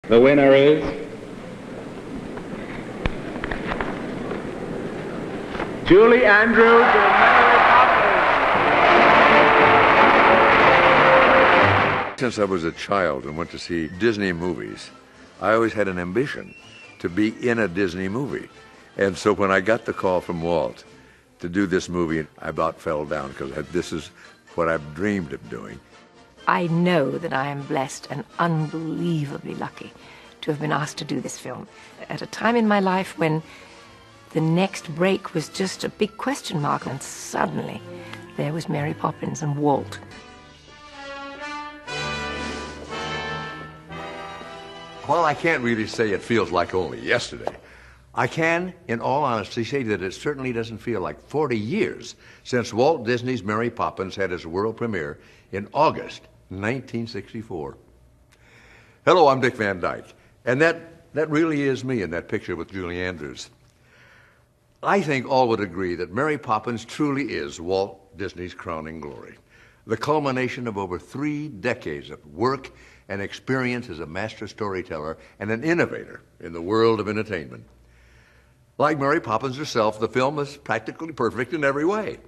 The winner is Julie Andrews and Mary Poppins. Since I was a child and went to see Disney movies, I always had an ambition to be in a Disney movie. And so when I got the call from Walt to do this movie, I about fell down because this is what I've dreamed of doing. I know that I am blessed and unbelievably lucky to have been asked to do this film at a time in my life when the next break was just a big question mark, and suddenly there was Mary Poppins and Walt. While I can't really say it feels like only yesterday, I can, in all honesty, say that it certainly doesn't feel like 40 years since Walt Disney's Mary Poppins had its world premiere in August 1964. Hello, I'm Dick Van Dyke, and that really is me in that picture with Julie Andrews. I think all would agree that Mary Poppins truly is Walt Disney's crowning glory, the culmination of over 3 decades of work and experience as a master storyteller and an innovator in the world of entertainment. Like Mary Poppins herself, the film is practically perfect in every way.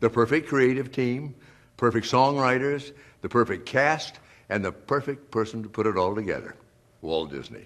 The perfect creative team, perfect songwriters, the perfect cast, and the perfect person to put it all together, Walt Disney.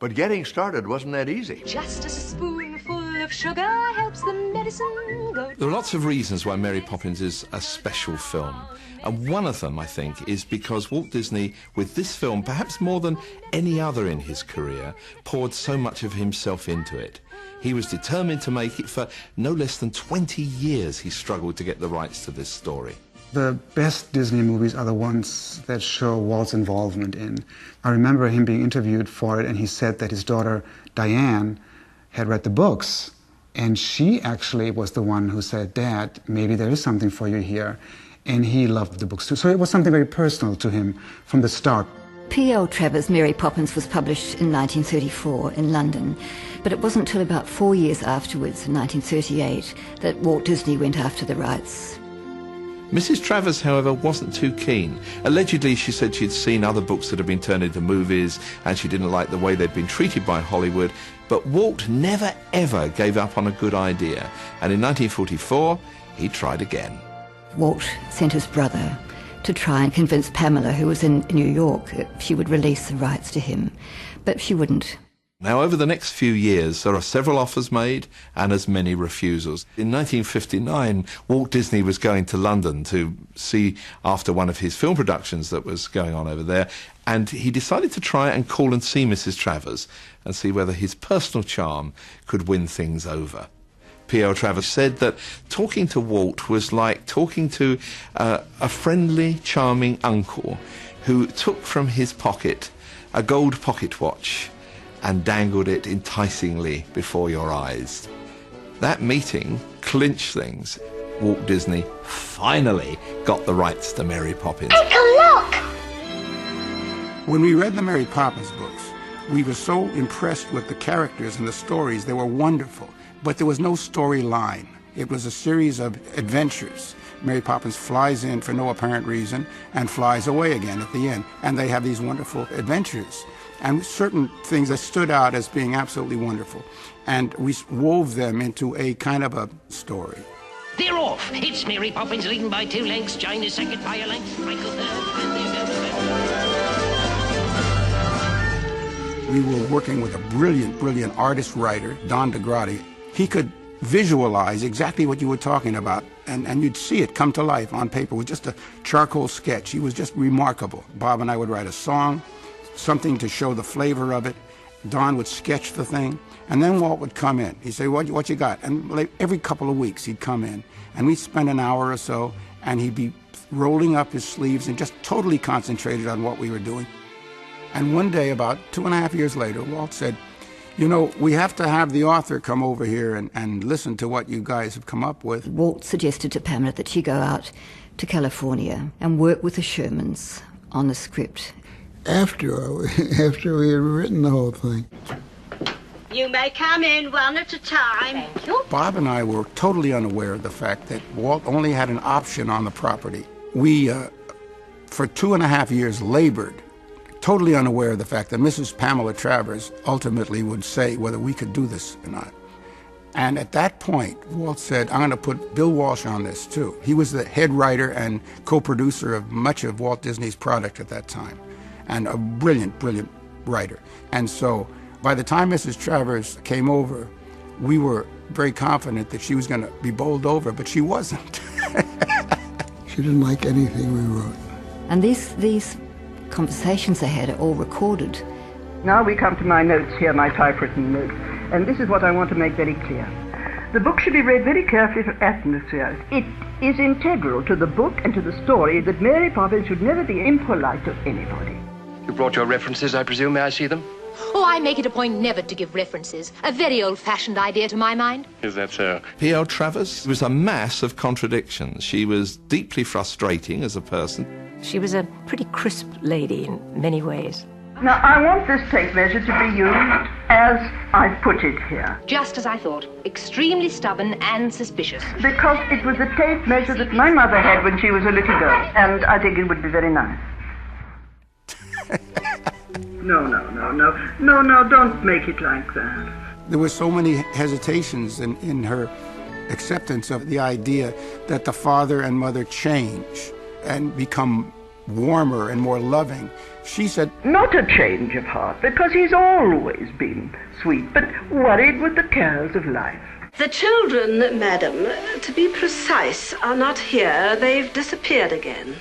But getting started wasn't that easy. Just as a spoonful of sugar helps the medicine go. There are lots of reasons why Mary Poppins is a special film. And one of them, I think, is because Walt Disney, with this film, perhaps more than any other in his career, poured so much of himself into it. He was determined to make it. For no less than 20 years he struggled to get the rights to this story. The best Disney movies are the ones that show Walt's involvement in. I remember him being interviewed for it, and he said that his daughter, Diane, had read the books, and she actually was the one who said, "Dad, maybe there is something for you here." And he loved the books too. So it was something very personal to him from the start. P.L. Travers' Mary Poppins was published in 1934 in London, but it wasn't until about 4 years afterwards, in 1938, that Walt Disney went after the rights. Mrs. Travers, however, wasn't too keen. Allegedly, she said she'd seen other books that had been turned into movies, and she didn't like the way they'd been treated by Hollywood. But Walt never, ever gave up on a good idea. And in 1944, he tried again. Walt sent his brother to try and convince Pamela, who was in New York, that she would release the rights to him. But she wouldn't. Now, over the next few years, there are several offers made and as many refusals. In 1959, Walt Disney was going to London to see after one of his film productions that was going on over there, and he decided to try and call and see Mrs. Travers and see whether his personal charm could win things over. P.L. Travers said that talking to Walt was like talking to a friendly, charming uncle who took from his pocket a gold pocket watch and dangled it enticingly before your eyes. That meeting clinched things. Walt Disney finally got the rights to Mary Poppins. Take a look! When we read the Mary Poppins books, we were so impressed with the characters and the stories. They were wonderful, but there was no storyline. It was a series of adventures. Mary Poppins flies in for no apparent reason and flies away again at the end, and they have these wonderful adventures. And certain things that stood out as being absolutely wonderful. And we wove them into a kind of a story. They're off. It's Mary Poppins leading by 2 lengths, China second by a length, Michael third, We were working with a brilliant artist writer, Don DeGrati. He could visualize exactly what you were talking about, and you'd see it come to life on paper with just a charcoal sketch. He was just remarkable. Bob and I would write a song, something to show the flavor of it. Don would sketch the thing, and then Walt would come in. He'd say, what you got? And like every couple of weeks he'd come in, and we'd spend an hour or so, and he'd be rolling up his sleeves and just totally concentrated on what we were doing. And one day, about 2.5 years later, Walt said, "You know, we have to have the author come over here and listen to what you guys have come up with." Walt suggested to Pamela that she go out to California and work with the Shermans on the script. After we had written the whole thing. You may come in one at a time. Thank you. Bob and I were totally unaware of the fact that Walt only had an option on the property. We, for 2.5 years, labored totally unaware of the fact that Mrs. Pamela Travers ultimately would say whether we could do this or not. And at that point, Walt said, I'm going to put Bill Walsh on this too. He was the head writer and co-producer of much of Walt Disney's product at that time, and a brilliant, brilliant writer. And so by the time Mrs. Travers came over, we were very confident that she was going to be bowled over, but she wasn't. She didn't like anything we wrote. And these conversations they had are all recorded. Now we come to my notes here, my typewritten notes, and this is what I want to make very clear. The book should be read very carefully for atmosphere. It is integral to the book and to the story that Mary Poppins should never be impolite to anybody. You brought your references, I presume. May I see them? Oh, I make it a point never to give references. A very old-fashioned idea to my mind. Is that so? P.L. Travers was a mass of contradictions. She was deeply frustrating as a person. She was a pretty crisp lady in many ways. Now, I want this tape measure to be used as I put it here. Just as I thought. Extremely stubborn and suspicious. Because it was a tape measure that my mother had when she was a little girl, and I think it would be very nice. No, don't make it like that. There were so many hesitations in her acceptance of the idea that the father and mother change and become warmer and more loving. She said, not a change of heart, because he's always been sweet, but worried with the cares of life. The children, madam, to be precise, are not here. They've disappeared again.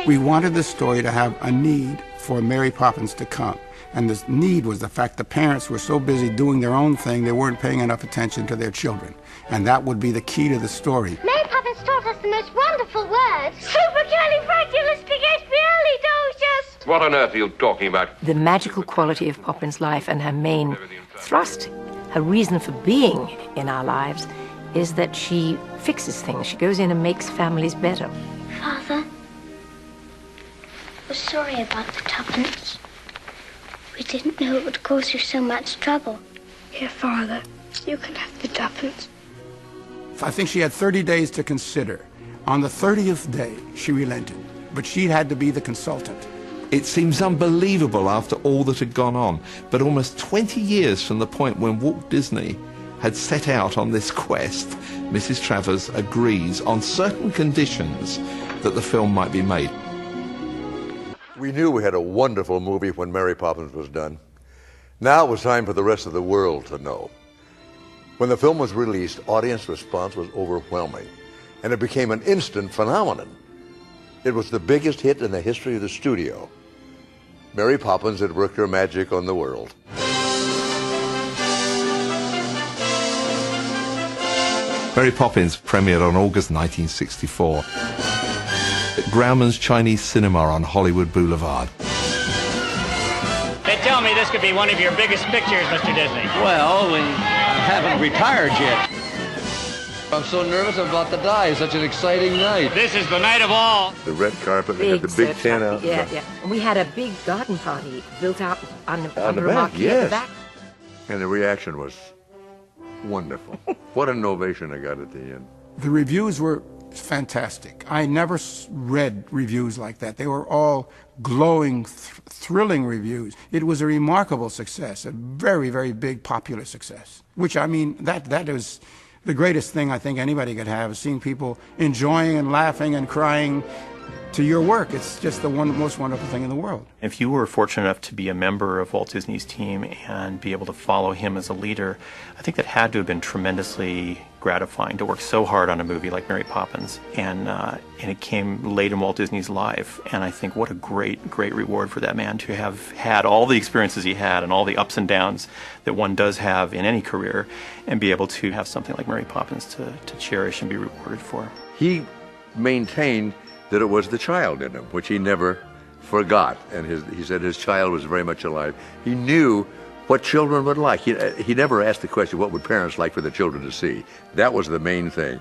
We wanted the story to have a need for Mary Poppins to come. And this need was the fact the parents were so busy doing their own thing, they weren't paying enough attention to their children. And that would be the key to the story. Mary Poppins taught us the most wonderful words. Supercalifragilisticexpialidocious. What on earth are you talking about? The magical quality of Poppins' life and her main thrust, her reason for being in our lives, is that she fixes things. She goes in and makes families better. Father, we're sorry about the tuppence. We didn't know it would cause you so much trouble. Here, Father, you can have the tuppence. I think she had 30 days to consider. On the 30th day, she relented, but she had to be the consultant. It seems unbelievable after all that had gone on, but almost 20 years from the point when Walt Disney had set out on this quest, Mrs. Travers agrees on certain conditions that the film might be made. We knew we had a wonderful movie when Mary Poppins was done. Now it was time for the rest of the world to know. When the film was released, audience response was overwhelming, and it became an instant phenomenon. It was the biggest hit in the history of the studio. Mary Poppins had worked her magic on the world. Mary Poppins premiered on August 1964 at Grauman's Chinese Cinema on Hollywood Boulevard. They tell me this could be one of your biggest pictures, Mr. Disney. Well, we haven't retired yet. I'm so nervous I'm about to die. It's such an exciting night. This is the night of all. The red carpet, they had the big tent out. Yeah. And we had a big garden party built out on the back, marquee yes. at the back. And the reaction was wonderful. What an ovation I got at the end. The reviews were fantastic. I never read reviews like that. They were all glowing, thrilling reviews. It was a remarkable success, a very, very big popular success. Which, I mean, that is the greatest thing I think anybody could have, is seeing people enjoying and laughing and crying to your work. It's just the most wonderful thing in the world. If you were fortunate enough to be a member of Walt Disney's team and be able to follow him as a leader, I think that had to have been tremendously gratifying to work so hard on a movie like Mary Poppins. And it came late in Walt Disney's life, and I think what a great reward for that man to have had all the experiences he had and all the ups and downs that one does have in any career, and be able to have something like Mary Poppins to cherish and be rewarded for. He maintained that it was the child in him, which he never forgot. And he said his child was very much alive. He knew what children would like. He never asked the question, what would parents like for the children to see? That was the main thing.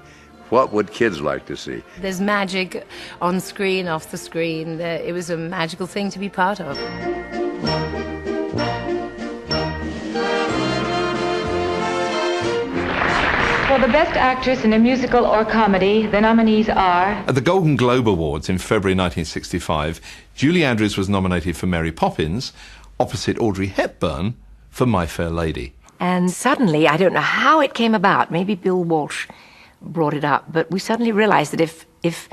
What would kids like to see? There's magic on screen, off the screen. It was a magical thing to be part of. For the Best Actress in a Musical or Comedy, the nominees are... At the Golden Globe Awards in February 1965, Julie Andrews was nominated for Mary Poppins, opposite Audrey Hepburn for My Fair Lady. And suddenly, I don't know how it came about, maybe Bill Walsh brought it up, but we suddenly realized that if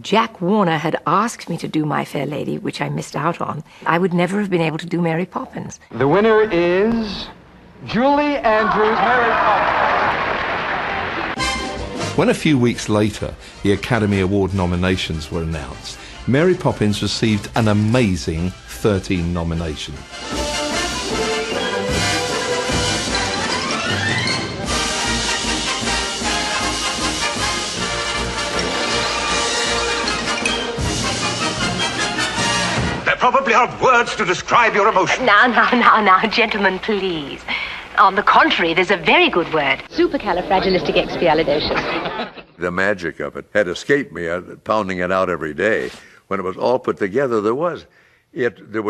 Jack Warner had asked me to do My Fair Lady, which I missed out on, I would never have been able to do Mary Poppins. The winner is Julie Andrews, Mary Poppins. When a few weeks later the Academy Award nominations were announced, Mary Poppins received an amazing 13 nominations. There probably aren't words to describe your emotion. Now, gentlemen, please. On the contrary, there's a very good word. Supercalifragilisticexpialidocious. The magic of it had escaped me, pounding it out every day. When it was all put together, there was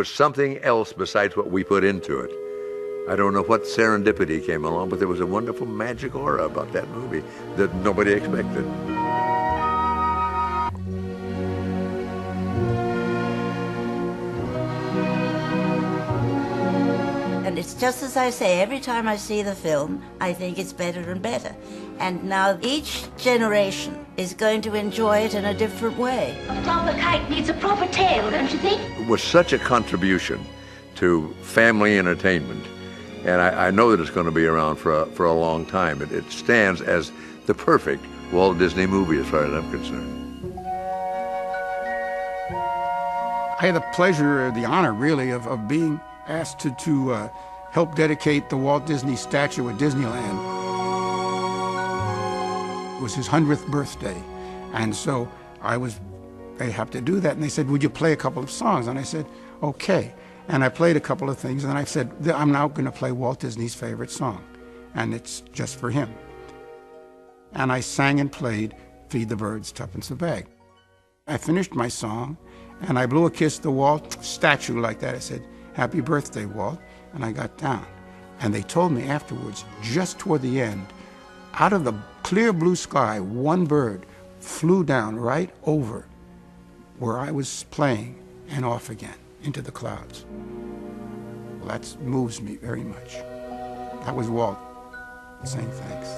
something else besides what we put into it. I don't know what serendipity came along, but there was a wonderful magic aura about that movie that nobody expected. And it's just as I say, every time I see the film, I think it's better and better. And now each generation is going to enjoy it in a different way. Tom the Kite needs a proper tail, don't you think? It was such a contribution to family entertainment, and I know that it's going to be around for a long time. It stands as the perfect Walt Disney movie as far as I'm concerned. I had the pleasure, the honor really, of being asked to help dedicate the Walt Disney statue at Disneyland. It was his 100th birthday, and so they have to do that, and they said, would you play a couple of songs? And I said, okay. And I played a couple of things, and then I said, I'm now going to play Walt Disney's favorite song, and it's just for him. And I sang and played Feed the Birds, Tuppence a Bag. I finished my song, and I blew a kiss to the Walt statue like that. I said, happy birthday, Walt, and I got down. And they told me afterwards, just toward the end, out of the clear blue sky, one bird flew down right over where I was playing and off again into the clouds. Well, that moves me very much. That was Walt saying thanks.